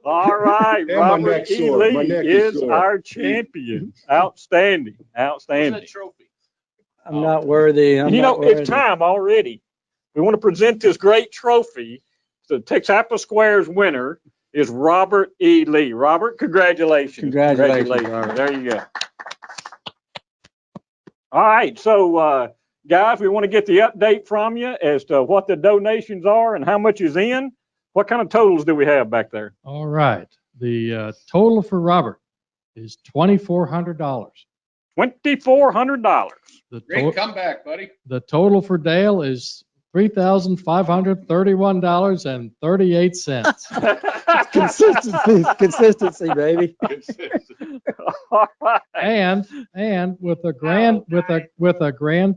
All right. And my Robert neck's E. sore. My Lee neck is is sore. our champion. Outstanding. Where's Outstanding. that trophy? I'm not worthy. I'm You not know, it's worthy. time already. We want to present this great trophy to the TXAPA Squares winner is Robert E. Lee. Robert, congratulations. Congratulations, Robert. There you go. All right, so guys, we want to get the update from you as to what the donations are and how much is in. What kind of totals do we have back there? All right. The total for Robert is $2,400. $2,400. Great comeback, buddy. The total for Dale is $3,531.38. Consistency, baby. All right. And with a grand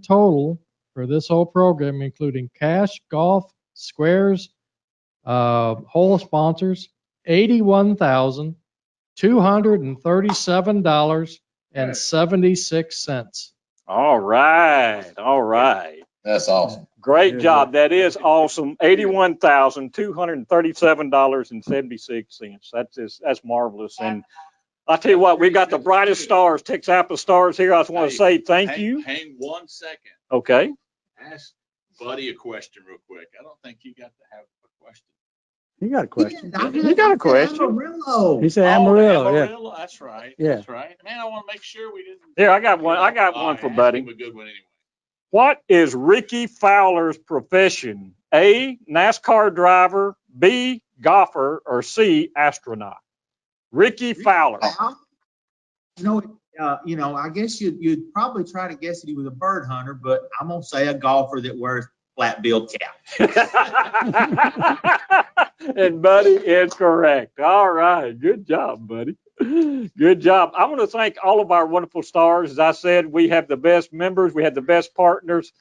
total for this whole program, including cash, golf, squares, whole sponsors, $81,237.76. All right. That's awesome. Great job. That is awesome. $81,237.76. That's marvelous. And I'll tell you what, we got the brightest stars, TXAPA stars here. I just want to say thank you. Hang 1 second. Okay. Ask Buddy a question real quick. I don't think you got to have a question. You got a question. You got a question. Amarillo. He said Amarillo. Yeah. Amarillo, that's right. Yeah. That's right. Man, I want to make sure we didn't. Here, I got one. I got one for Buddy. Ask him a good one anyway. What is Ricky Fowler's profession? A, NASCAR driver, B, golfer, or C, astronaut? Ricky Fowler. I guess you'd probably try to guess that he was a bird hunter, but I'm gonna say a golfer that wears flat-billed cap. And Buddy is correct. All right. Good job, Buddy. Good job. I want to thank all of our wonderful stars. As I said, we have the best members. We have the best partners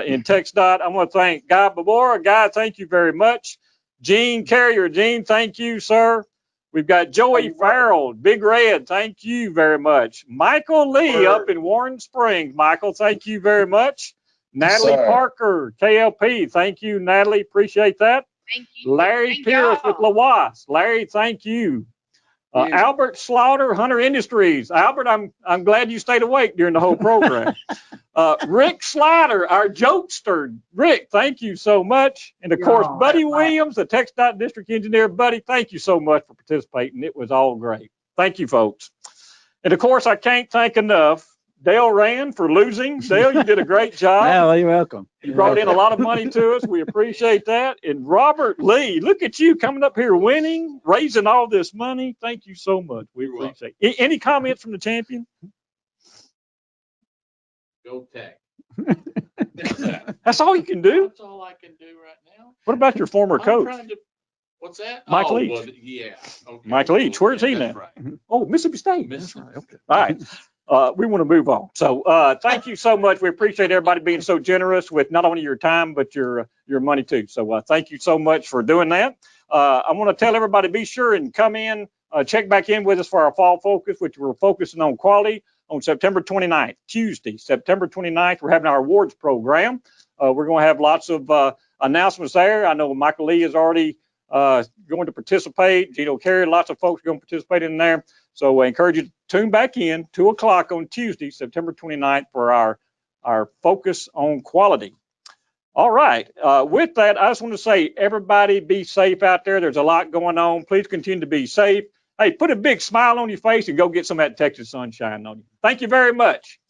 in TxDOT. I want to thank Guy Boborra. Guy, thank you very much. Gene Carrier. Gene, thank you, sir. We've got Joey Farrell, Big Red. Thank you very much. Michael Lee up in Warren Springs. Michael, thank you very much. Natalie Parker, KLP. Thank you, Natalie. Appreciate that. Thank you. Larry Thank Peirce y'all. with Lhoist. Schleider, thank you. Albert Schlather, Hunter Industries. Albert, I'm glad you stayed awake during the whole program. Rick Schleider, our jokester. Rick, thank you so much. And of course, Buddy Williams, the TxDOT district engineer. Buddy, thank you so much for participating. It was all great. Thank you, folks. And of course, I can't thank enough Dale Rand for losing. Dale, you did a great job. Yeah, you're welcome. You brought in a lot of money to us. We appreciate that. And Robert Lee, look at you coming up here winning, raising all this money. Thank you so much. We appreciate it. Any comments from the champion? Go Tech. That's all you can do? That's all I can do right now. What about your former coach? What's that? Mike Leach. Well, yeah. Okay. Mike Leach, where's he That's now? right. Oh, Mississippi State. Mississippi. That's right. Okay. All right. We want to move on. So thank you so much. We appreciate everybody being so generous with not only your time, but your money too. So thank you so much for doing that. I want to tell everybody, be sure and come in, check back in with us for our fall focus, which we're focusing on quality on September 29th, Tuesday, September 29th. We're having our awards program. We're going to have lots of announcements there. I know Michael Lee is already going to participate. Gino Carey, lots of folks are going to participate in there. So I encourage you to tune back in 2 o'clock on Tuesday, September 29th for our focus on quality. All right. With that, I just want to say, everybody be safe out there. There's a lot going on. Please continue to be safe. Hey, put a big smile on your face and go get some of that Texas sunshine on you. Thank you very much.